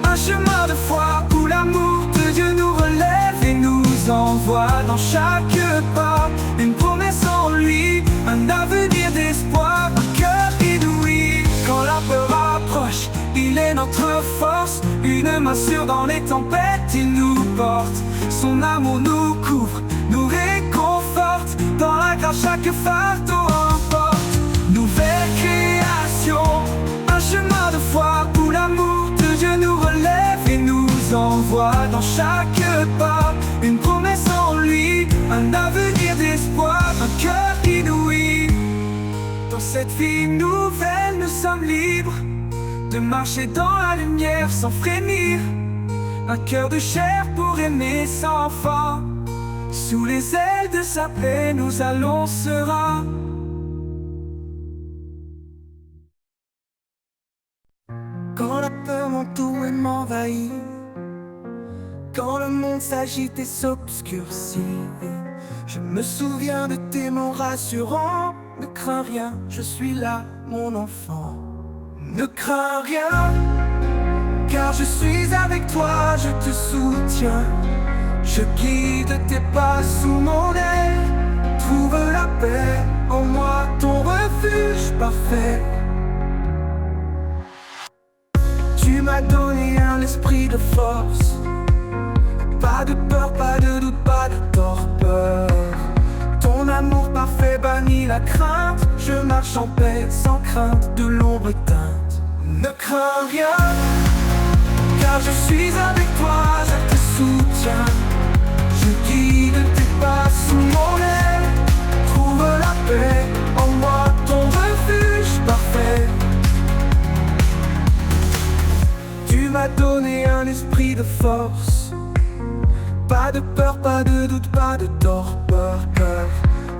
un chemin de foi où l'amour de Dieu nous relève et nous envoie dans chaque pas. Une promesse en lui, un avenir d'espoir, un cœur inouï. Quand la peur approche, il est notre force. Une main sûre dans les tempêtes, il nous porte. Son amour nous couvre, nous réconforte. Dans la grâce chaque fardeau emporte. Nouvelle création, un chemin de foi où l'amour de Dieu nous relève et nous envoie dans chaque pas. Une promesse en lui, un avenir d'espoir, un cœur inouï. Dans cette vie nouvelle, nous sommes libres de marcher dans la lumière sans frémir. Un cœur de chair pour aimer sans fin. Sous les ailes de sa paix, nous allons sereins. Quand la peur m'entoure et m'envahit, quand le monde s'agite et s'obscurcit, je me souviens de tes mots rassurants. Ne crains rien, je suis là, mon enfant. Ne crains rien, car je suis avec toi, je te soutiens. Je guide tes pas sous mon aile. Trouve la paix en moi, ton refuge parfait. Tu m'as donné un esprit de force. Pas de peur, pas de doute, pas de torpeur. Ton amour parfait bannit la crainte. Je marche en paix sans crainte de l'ombre éteinte. Ne crains rien, car je suis avec toi, je te soutiens. Je guide tes pas sous mon aile. Trouve la paix en moi, ton refuge parfait. Tu m'as donné un esprit de force. Pas de peur, pas de doute, pas de torpeur.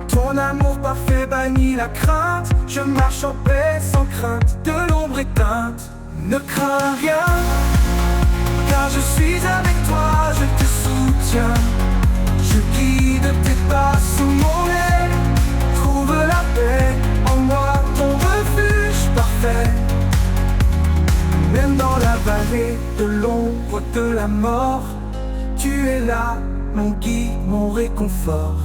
Ton amour parfait bannit la crainte. Je marche en paix sans crainte de l'ombre éteinte. Ne crains rien, car je suis avec toi, je te soutiens. Je guide tes pas sous mon aile. Trouve la paix en moi, ton refuge parfait. Même dans la vallée de l'ombre de la mort, tu es là, mon guide, mon réconfort.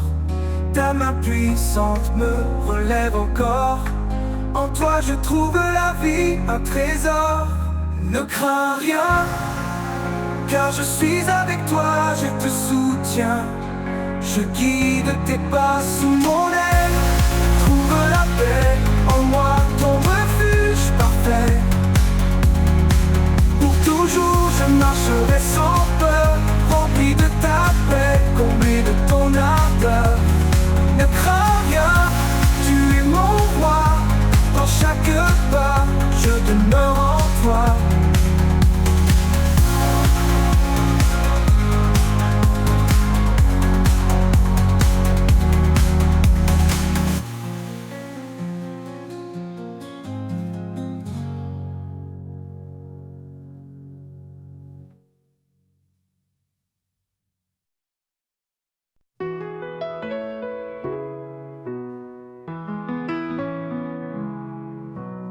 Ta main puissante me relève encore. En toi je trouve la vie, un trésor. Ne crains rien, car je suis avec toi, je te soutiens. Je guide tes pas sous mon aile. Trouve la paix en moi, ton refuge parfait. Pour toujours je marcherai sans peur, rempli de ta paix, comblé de ton ardeur. Ne crains rien, tu es mon roi. Dans chaque pas, je demeure en toi.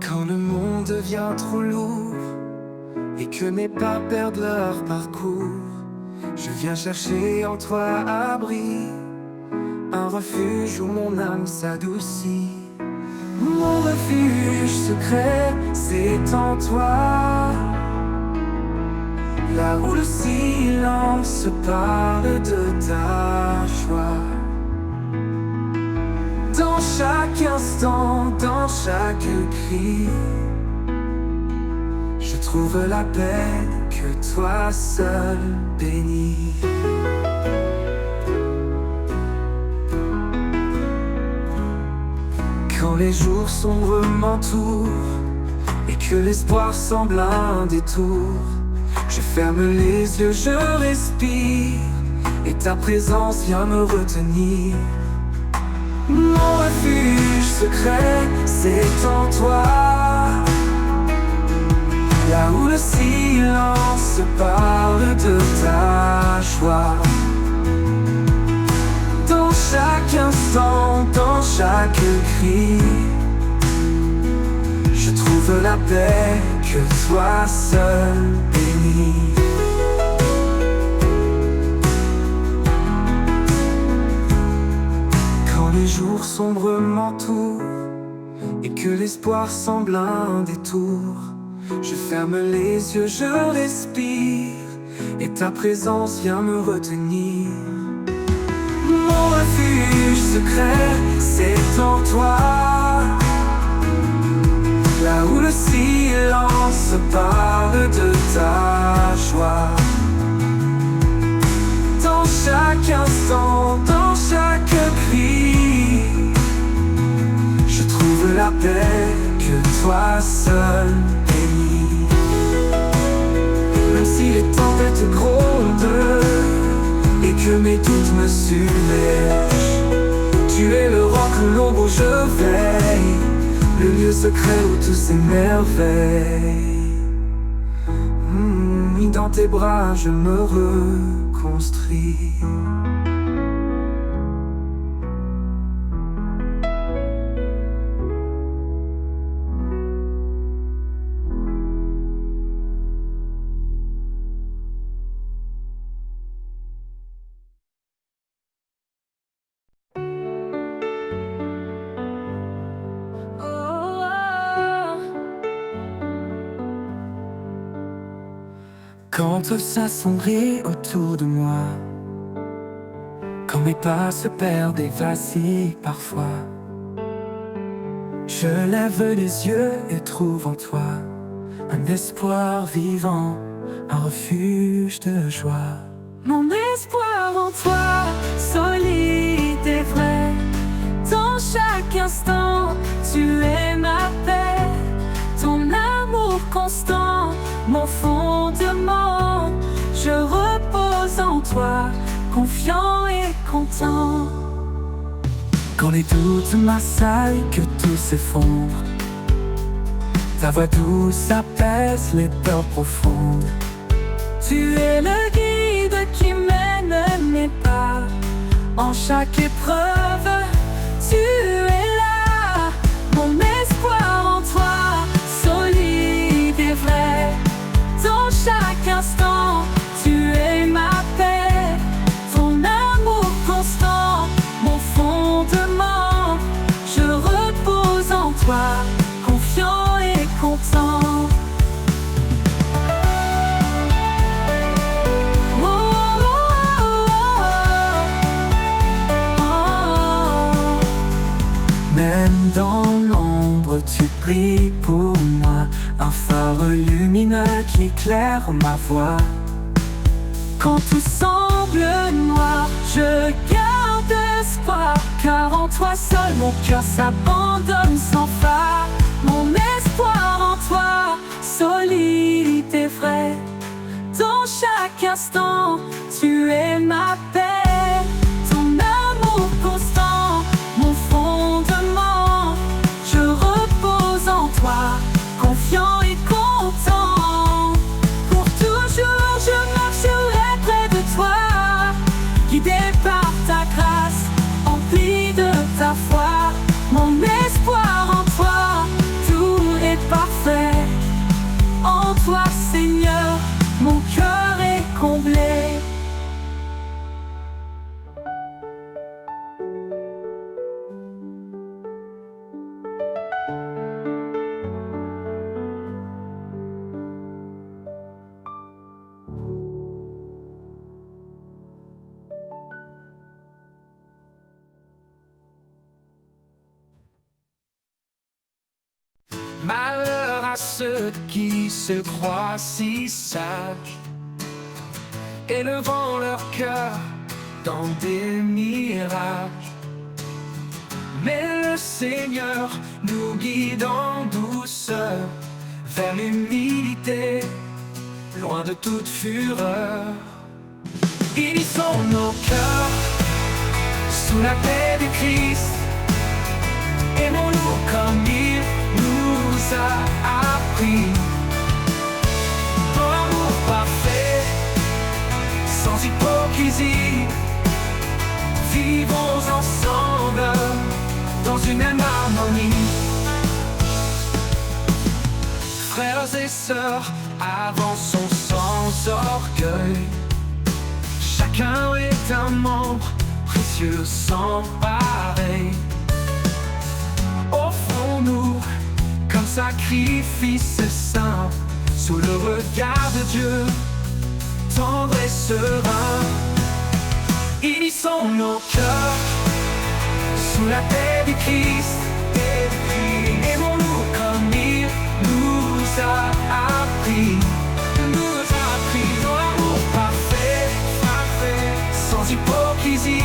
Quand le monde devient trop lourd et que mes pas perdent leur parcours, je viens chercher en toi abri, un refuge où mon âme s'adoucit. Mon refuge secret, c'est en toi, là où le silence parle de ta joie. Dans chaque instant, dans chaque cri, je trouve la paix que toi seul bénis. Quand les jours sombres m'entourent et que l'espoir semble un détour, je ferme les yeux, je respire, et ta présence vient me retenir. Mon refuge secret, c'est en toi, là où le silence parle de ta joie. Dans chaque instant, dans chaque cri, je trouve la paix que toi seul bénis. Les jours sombres m'entourent et que l'espoir semble un détour, je ferme les yeux, je respire, et ta présence vient me retenir. Mon refuge secret, c'est en toi, là où le silence parle de ta joie. Dans chaque instant, dans chaque cri, je trouve la paix que toi seul bénis. Même si les tempêtes grondent et que mes doutes me submergent, tu es le roc, l'ombre où je veille, le lieu secret où tout s'émerveille. Dans tes bras je me reconstruis. Quand tout s'assombrit autour de moi, quand mes pas se perdent et vacillent parfois, je lève les yeux et trouve en toi un espoir vivant, un refuge de joie. Mon espoir en toi, solide et vrai. Dans chaque instant, tu es ma paix. Ton amour constant, mon fondement. Je repose en toi, confiant et content. Quand les doutes m'assaillent, que tout s'effondre, ta voix douce apaise les peurs profondes. Tu es le guide qui mène mes pas. En chaque épreuve, tu es là. Mon espoir en toi, solide et vrai. Dans chaque instant, tu es ma paix. Ton amour constant, mon fondement. Je repose en toi, confiant et content. Même dans l'ombre, tu brilles pour moi, un phare lumineux qui éclaire ma voie. Quand tout semble noir, je garde espoir, car en toi seul mon cœur s'abandonne sans phare. Mon espoir en toi, solide et vrai. Dans chaque instant, tu es ma paix. Ton amour constant, mon fondement. Je repose en toi, confiant et content. Pour toujours, je marcherai près de toi, guidé par ta grâce, empli de ta foi. Mon espoir en toi, tout est parfait. En toi, Seigneur, mon cœur est comblé. Malheur à ceux qui se croient si sages, élevant leur cœur dans des mirages. Mais le Seigneur nous guide en douceur vers l'humilité, loin de toute fureur. Unissons nos cœurs sous la paix du Christ. Aimons-nous comme il nous a appris. Dans l'amour parfait, sans hypocrisie, vivons ensemble dans une même harmonie. Frères et sœurs, avançons sans orgueil. Chacun est un membre précieux sans pareil. Offrons-nous comme sacrifice saint, sous le regard de Dieu, tendre et serein. Unissons nos cœurs sous la paix du Christ. Aimons-nous comme il nous a appris. Dans l'amour parfait, sans hypocrisie,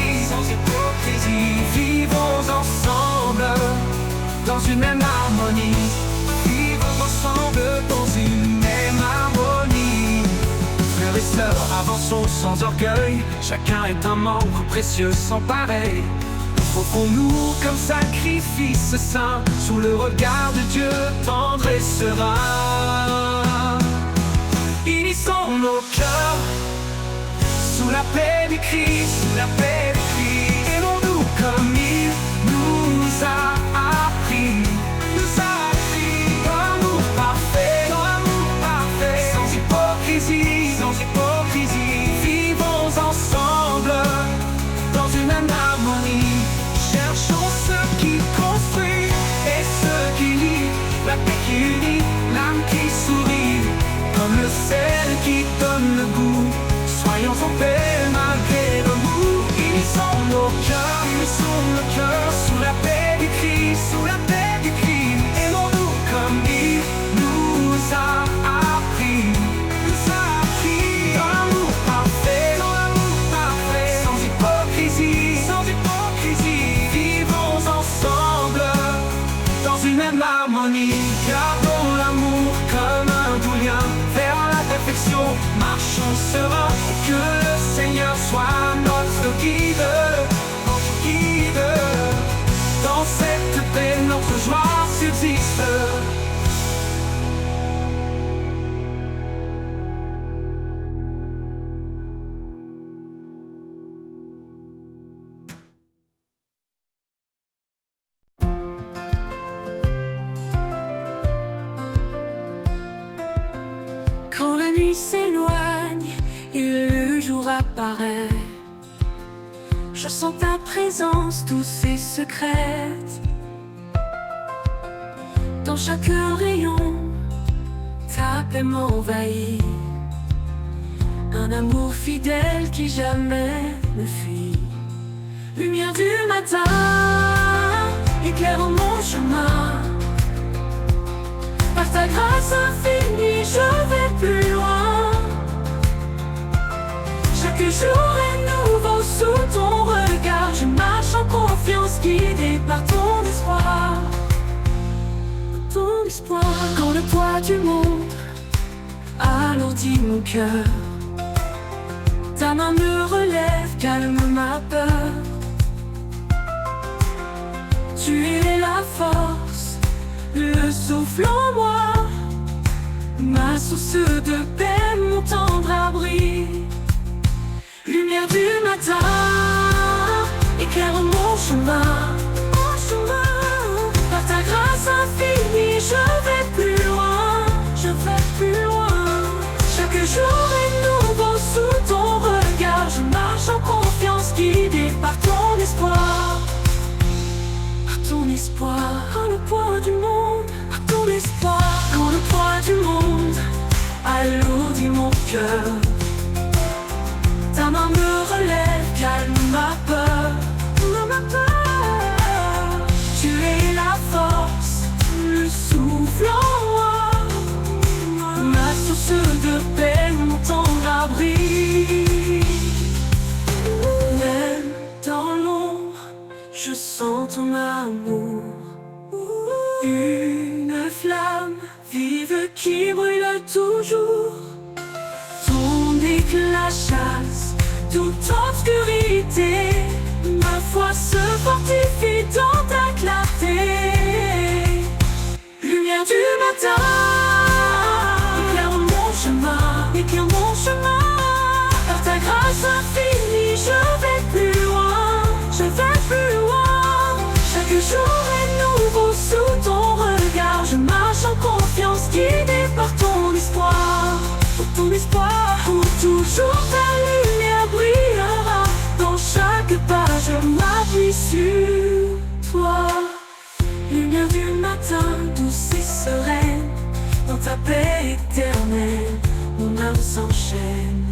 vivons ensemble dans une même harmonie. Vivons ensemble dans une même harmonie. Frères et sœurs, avançons sans orgueil. Chacun est un membre précieux sans pareil. Offrons-nous comme sacrifice saint, sous le regard de Dieu, tendre et serein. Unissons nos cœurs sous la paix du Christ, Aimons-nous comme il nous a appris. Dans l'amour parfait, sans hypocrisie, vivons ensemble dans une même harmonie. Cherchons ce qui construit et ce qui lie, la paix qui unit, l'âme qui sourit, comme le sel qui donne nos cœurs, unissons nos cœurs sous la paix du Christ, sous la paix du Christ. Aimons-nous comme il nous a appris, dans l'amour parfait, sans hypocrisie, vivons ensemble dans une même harmonie. Gardons l'amour comme un doux lien vers la perfection, marchons serein, que le Seigneur soit notre guide, dans cette paix notre joie subsiste. Quand la nuit s'éloigne et le jour apparaît, je sens ta présence douce et secrète. Dans chaque rayon, ta paix m'envahit, un amour fidèle qui jamais ne fuit. Lumière du matin, éclairant mon chemin. Par ta grâce infinie, je vais plus loin. Chaque jour est nouveau sous ton regard. Je marche en confiance, guidé par ton espoir. Ton espoir. Quand le poids du monde alourdit mon cœur, ta main me relève, calme ma peur. Tu es la force, le souffle en moi, ma source de paix, mon tendre abri. Lumière du matin, éclaire mon chemin. Par ta grâce infinie, je vais plus loin, Chaque jour est nouveau sous ton regard. Je marche en confiance, guidé par ton espoir. Ton espoir, quand le poids du monde, ton espoir, quand le poids du monde alourdit mon cœur, ta main me relève, calme ma peur, Tu es la force, le souffle en moi, ma source de paix, mon tendre abri. Même dans l'ombre, je sens ton amour, une flamme vive qui brûle toujours. Ton éclat chasse toute obscurité, ma foi se fortifie dans ta clarté. Lumière du matin, éclaire mon chemin, Par ta grâce infinie, je vais plus loin, Chaque jour est nouveau sous ton regard. Je marche en confiance, guidé par ton espoir. Pour toujours ta lumière brillera. Dans chaque pas, je m'appuie sur toi. Lumière du matin, douce et sereine, dans ta paix éternelle, mon âme s'enchaîne.